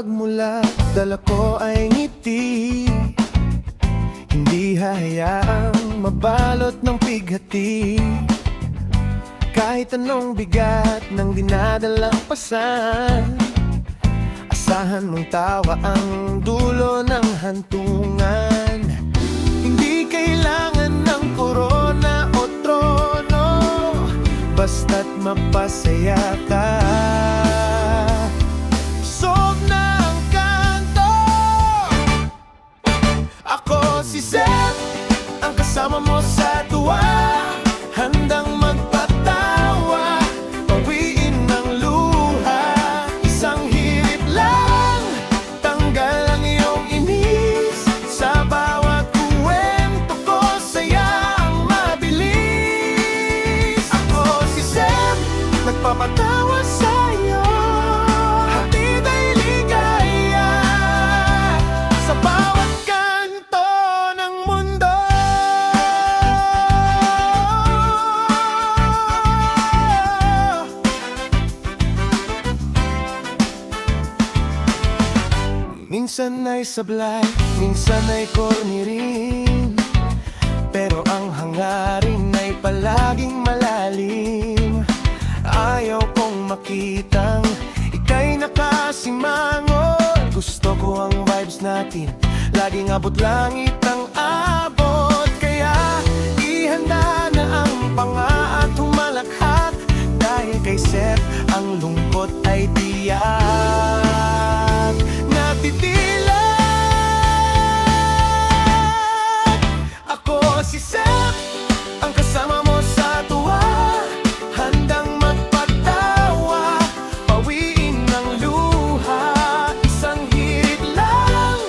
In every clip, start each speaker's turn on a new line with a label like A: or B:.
A: pagmulat, dala ko ay ngiti. Hindi hahayaang mabalot ng pighati. Kahit anong bigat ng dinadalang pasan, asahan mong tawa ang dulo ng hantungan. Hindi kailangan ng korona o trono, basta't mapasaya ka. Sob na ang kanto. Ako si Seth, ang kasama mo sa tuwa, handang magpatawa, pawiin ng luha. Isang hirit lang, tanggal ang iyong inis. Sa bawat kwento ko, saya ang mabilis. Ako si Seth, nagpapatawa sa'yo, hatid ay ligaya sa bawat kanto ng mundo. Minsan ay sablay, minsan ay corny rin, pero ang hangarin ay palaging malalim. Ayaw kong makitang ika'y nakasimangot. Gusto ko ang vibes natin, laging abot langit ang abot. Kaya ihanda na ang panga at humalakhat, dahil kay Seth ang lungkot ay tiyak. Natitilag. Ako si Seth, ang kasama mo sa tuwa, handang magpatawa, pawiin ng luha. Isang hirit lang,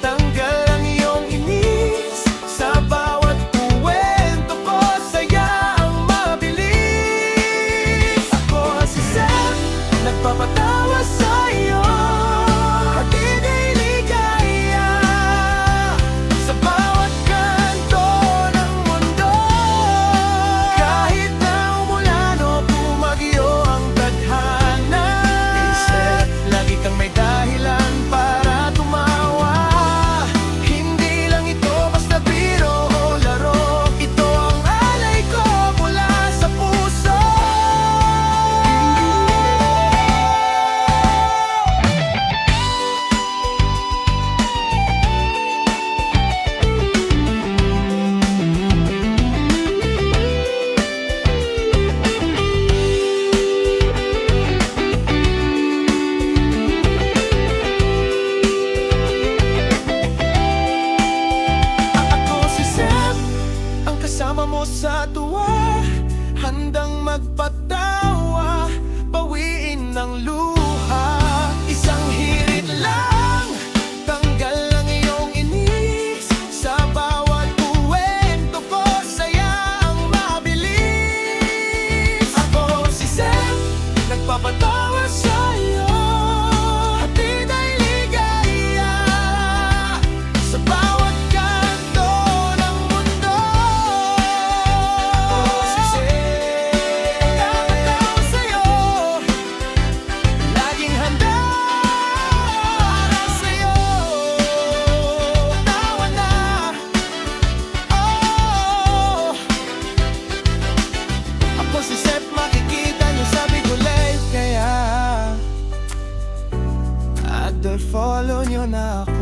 A: tanggal ang iyong inis. Sa bawat kwento ko, saya ang mabilis. Ako si Seth, nagpapatawa sa'yo, hatid ay ligaya sa bawat kanto ng mundo. Kahit na umulan o bumagyo ang tadhana, Seth, lagi kang may dahilan para tumawa. Hindi lang ito basta biro o laro, ito ang alay ko mula sa puso. Ako si Seth, ang kasama mo sa tuwa, handang magpatawa, pawiin ng luha. Isang hirit lang, tanggal ang iyong inis. Sa bawat kwento ko, saya ang mabilis. Ako si Seth, nagpapatawa sa'yo, hatid ay ligaya sa bawat kanto ng mundo. Ako si Seth, nagpapatawa sa'yo, laging handa para sa'yo. Tawa na, oh. Ako si Seth, makikita niyo sa Bigolay. Kaya Idol, follow niyo na ako.